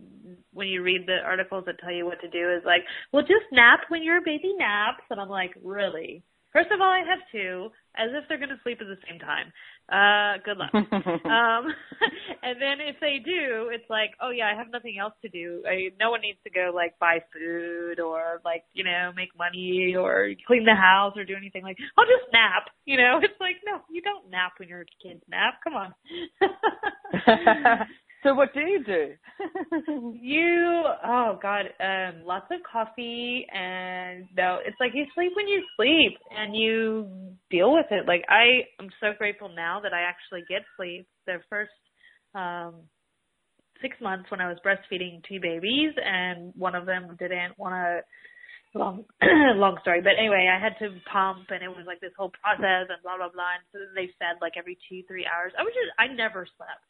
when you read the articles that tell you what to do is well, just nap when your baby naps. And I'm really? First of all, I have 2, as if they're going to sleep at the same time. Good luck. And then if they do, it's oh yeah, I have nothing else to do. No one needs to go buy food or make money or clean the house or do anything. I'll just nap. It's no, you don't nap when your kids nap. Come on. So what do you do? Lots of coffee, and it's you sleep when you sleep and you deal with it. I am so grateful now that I actually get sleep. The first 6 months when I was breastfeeding 2 babies, and one of them didn't want to, long story, but anyway, I had to pump, and it was this whole process and blah, blah, blah. And so they fed every 2-3 hours. I never slept.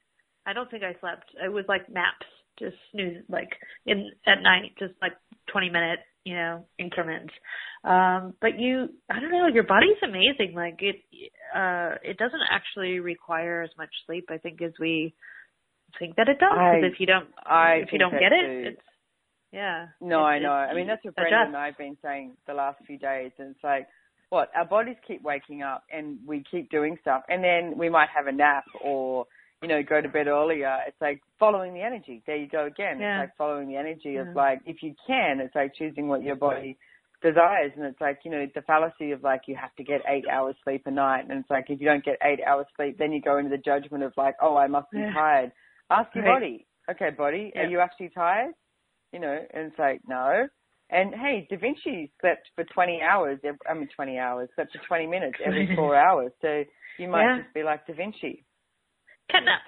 I don't think I slept. It was naps, just snooze, at night, just 20-minute, increments. But I don't know, your body's amazing. It doesn't actually require as much sleep, I think, as we think that it does. Because if you don't get it, it's, yeah. No, I know. I mean, that's what Brenda and I have been saying the last few days. And it's what? Our bodies keep waking up and we keep doing stuff. And then we might have a nap or, go to bed earlier. It's following the energy. There you go again. Yeah. It's following the energy of if you can, it's choosing what your body desires. And it's the fallacy of you have to get 8 hours sleep a night. And it's if you don't get 8 hours sleep, then you go into the judgment of oh, I must be tired. Ask your body. Okay, body, are you actually tired? And it's no. And hey, Da Vinci slept for 20 hours. Slept for 20 minutes every 4 hours. So you might just be like Da Vinci. Cutting up.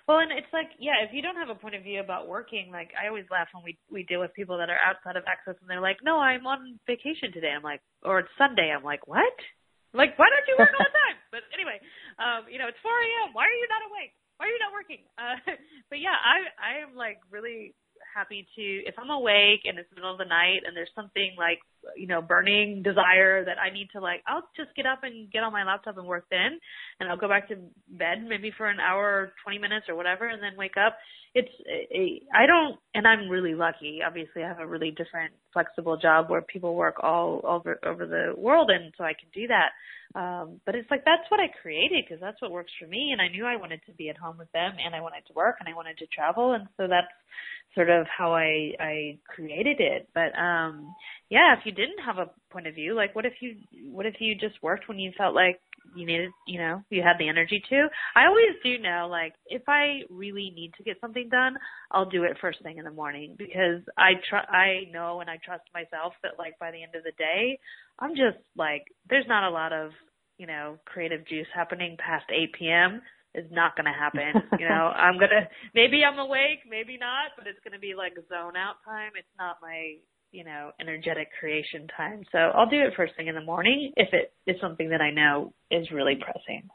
Well, and it's if you don't have a point of view about working, I always laugh when we deal with people that are outside of Access and they're no, I'm on vacation today. I'm or it's Sunday. I'm what? Why don't you work all the time? But anyway, it's 4 a.m. Why are you not awake? Why are you not working? But yeah, I am really happy to, if I'm awake and it's the middle of the night and there's something burning desire that I need to I'll just get up and get on my laptop and work then, and I'll go back to bed maybe for an hour or 20 minutes or whatever, and then wake up. And I'm really lucky. Obviously, I have a really different, flexible job where people work all over the world, and so I can do that. But it's that's what I created because that's what works for me, and I knew I wanted to be at home with them, and I wanted to work, and I wanted to travel, and so that's sort of how I created it. But if you didn't have a point of view, what if you just worked when you felt you needed, you had the energy to? I always do know, if I really need to get something done, I'll do it first thing in the morning because I know and I trust myself that by the end of the day, I'm just there's not a lot of, creative juice happening past 8 p.m. is not going to happen. Maybe I'm awake, maybe not, but it's going to be zone out time. It's not my, energetic creation time. So I'll do it first thing in the morning if it is something that I know is really pressing.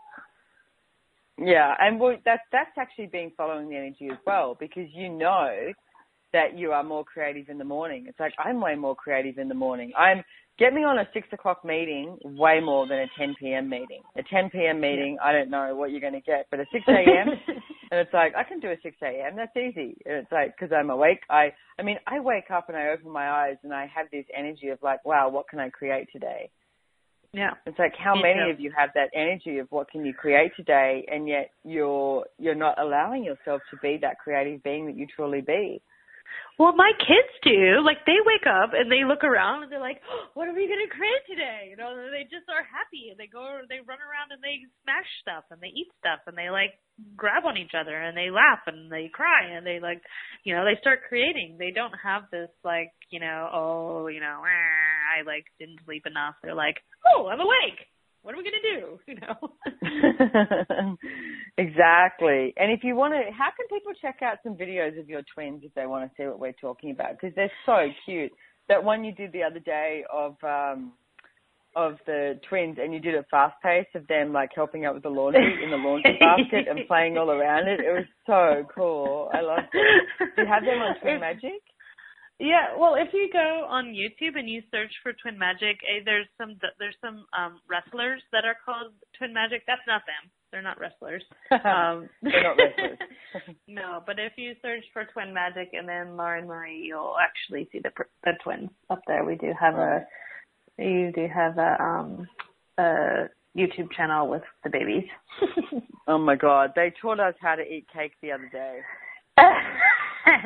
Yeah, and that's actually been following the energy as well, because that you are more creative in the morning. It's I'm way more creative in the morning. Get me on a 6 o'clock meeting way more than a 10 p.m. meeting. A 10 p.m. meeting, I don't know what you're going to get, but a 6 a.m., And it's like, I can do a 6 a.m. That's easy. And it's like, because I'm awake. I wake up and I open my eyes and I have this energy of like, wow, what can I create today? Yeah. It's like, how many of you have that energy of what can you create today, and yet you're not allowing yourself to be that creative being that you truly be? Well, my kids do. Like, they wake up and they look around and they're like, oh, what are we going to create today? You know, they just are happy, and they run around and they smash stuff and they eat stuff and they like grab on each other and they laugh and they cry and they like, you know, they start creating. They don't have this like, you know, oh, you know, I like didn't sleep enough. They're like, oh, I'm awake. What are we going to do? You know? Exactly. And if you want to, how can people check out some videos of your twins if they want to see what we're talking about? Because they're so cute. That one you did the other day of the twins, and you did it fast paced of them like helping out with the laundry in the laundry basket and playing all around it. It was so cool. I loved it. Do you have them on Twin Magic? Yeah, well, if you go on YouTube and you search for Twin Magic, there's some wrestlers that are called Twin Magic. That's not them. They're not wrestlers. They're not wrestlers. No, but if you search for Twin Magic and then Lauren Marie, you'll actually see the twins up there. We do have a YouTube channel with the babies. Oh my God, they taught us how to eat cake the other day.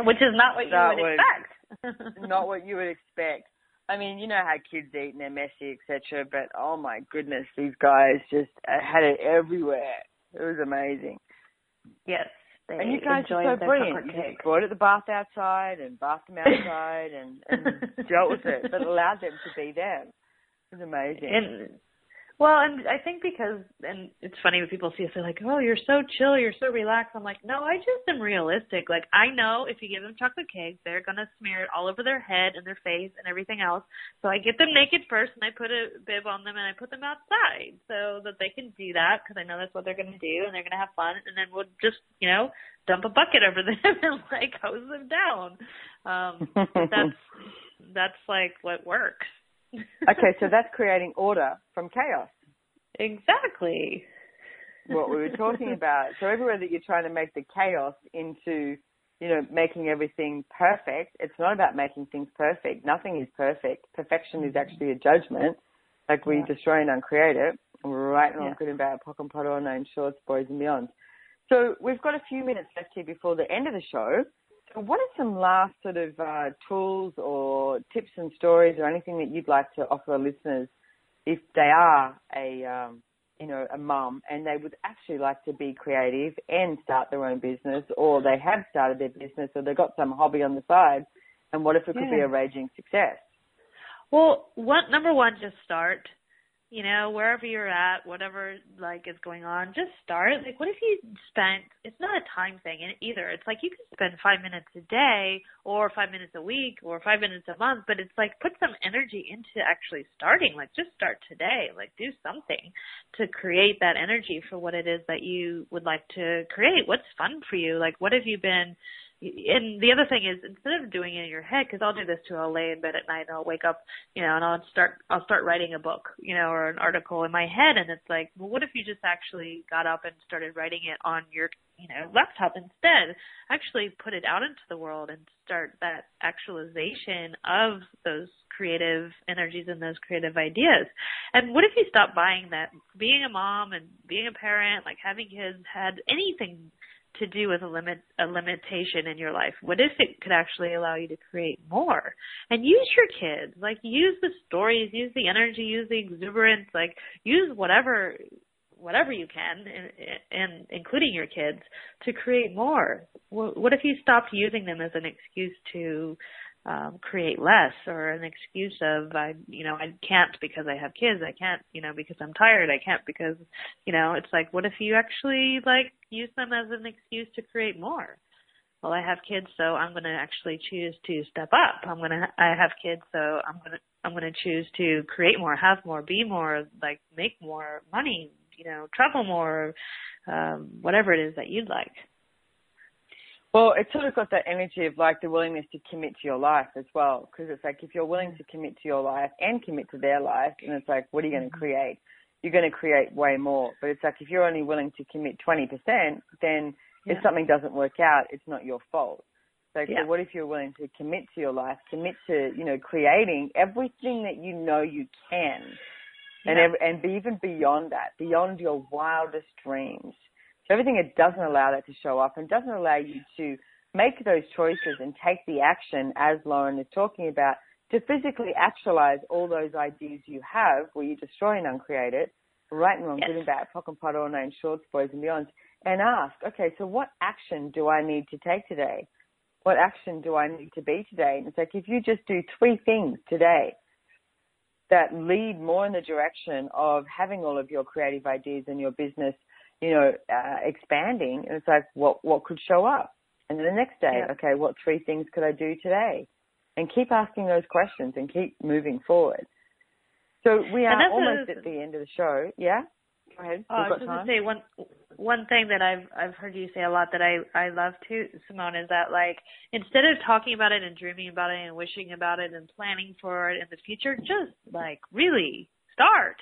Which is not what you would expect. Not what you would expect. I mean, you know how kids eat and they're messy, etc. But oh my goodness, these guys just had it everywhere. It was amazing. Yes, and you guys are so brilliant. You just brought it the bath outside and bathed them outside and dealt with it, but allowed them to be them. It was amazing. And I think because, and it's funny when people see us, they're like, oh, you're so chill, you're so relaxed. I'm like, no, I just am realistic. Like, I know if you give them chocolate cake, they're going to smear it all over their head and their face and everything else. So I get them naked first, and I put a bib on them, and I put them outside so that they can do that, because I know that's what they're going to do, and they're going to have fun. And then we'll just, you know, dump a bucket over them and, like, hose them down. That's like what works. Okay, so that's creating order from chaos. Exactly. What we were talking about. So everywhere that you're trying to make the chaos into, you know, making everything perfect, it's not about making things perfect. Nothing is perfect. Perfection is actually a judgment. Like we destroy and uncreate it. Right and wrong, good and bad, pock and pot, all nine shorts, boys and beyond. So we've got a few minutes left here before the end of the show. So what are some last sort of tools or tips and stories or anything that you'd like to offer our listeners if they are a mum and they would actually like to be creative and start their own business, or they have started their business, or they've got some hobby on the side, and what if it could be a raging success? Well, number one, just start. You know, wherever you're at, whatever, like, is going on, just start. Like, what if you spent, it's not a time thing either. It's like you can spend 5 minutes a day or 5 minutes a week or 5 minutes a month, but it's like put some energy into actually starting. Like, just start today. Like, do something to create that energy for what it is that you would like to create. What's fun for you? Like, what have you been... And the other thing is, instead of doing it in your head, because I'll do this too, I'll lay in bed at night and I'll wake up, you know, and I'll start writing a book, you know, or an article in my head, and it's like, well, what if you just actually got up and started writing it on your, you know, laptop instead? Actually put it out into the world and start that actualization of those creative energies and those creative ideas. And what if you stop buying that being a mom and being a parent, like having kids, had anything to do with a limitation in your life? What if it could actually allow you to create more? And use your kids, like use the stories, use the energy, use the exuberance, like use whatever you can, and including your kids, to create more. What if you stopped using them as an excuse to create less, or an excuse of, I can't because I have kids, I can't, because I'm tired, I can't because, it's like, what if you actually like use them as an excuse to create more? Well, I have kids, so I'm going to actually choose to step up. I have kids, so I'm going to choose to create more, have more, be more, like make more money, travel more, whatever it is that you'd like. Well, it's sort of got that energy of like the willingness to commit to your life as well, because it's like if you're willing to commit to your life and commit to their life, and it's like, what are you going to create? You're going to create way more. But it's like if you're only willing to commit 20%, then If something doesn't work out, it's not your fault. So what if you're willing to commit to your life, commit to, creating everything that you know you can, and be even beyond that, beyond your wildest dreams. So everything that doesn't allow that to show up and doesn't allow you to make those choices and take the action, as Lauren is talking about, to physically actualize all those ideas you have, where you destroy and uncreate it, right and wrong, good and bad, POC and POD, all nine shorts, boys and beyonds, and ask, okay, so what action do I need to take today? What action do I need to be today? And it's like, if you just do 3 things today that lead more in the direction of having all of your creative ideas and your business, expanding, and it's like, what could show up? And then the next day, okay, what 3 things could I do today? And keep asking those questions and keep moving forward. So we are almost at the end of the show. Yeah? Go ahead. I was going to say one thing that I've heard you say a lot that I love too, Simone, is that, like, instead of talking about it and dreaming about it and wishing about it and planning for it in the future, just, like, really start.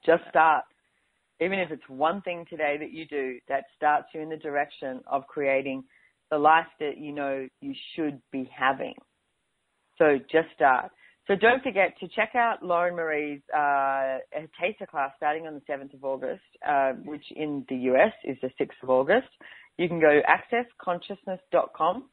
Just start. Even if it's one thing today that you do that starts you in the direction of creating the life that you should be having. So just start. So don't forget to check out Lauren Marie's taster class starting on the 7th of August, which in the US is the 6th of August. You can go to accessconsciousness.com.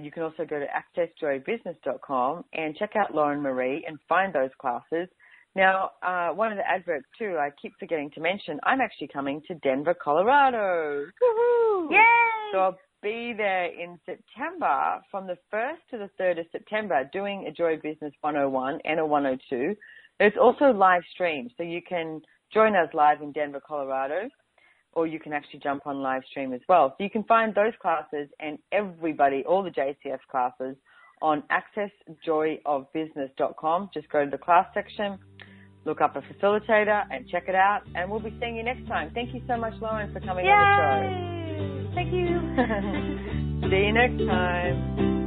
You can also go to accessjoybusiness.com and check out Lauren Marie and find those classes. Now, one of the adverts, too, I keep forgetting to mention, I'm actually coming to Denver, Colorado. Woohoo! Yay! So I'll be there in September, from the 1st to the 3rd of September, doing a Joy of Business 101 and a 102. There's also live stream, so you can join us live in Denver, Colorado, or you can actually jump on live stream as well. So you can find those classes and everybody, all the JCF classes, on accessjoyofbusiness.com. Just go to the class section, look up a facilitator, and check it out. And we'll be seeing you next time. Thank you so much, Lauren, for coming on the show. Thank you. See you next time.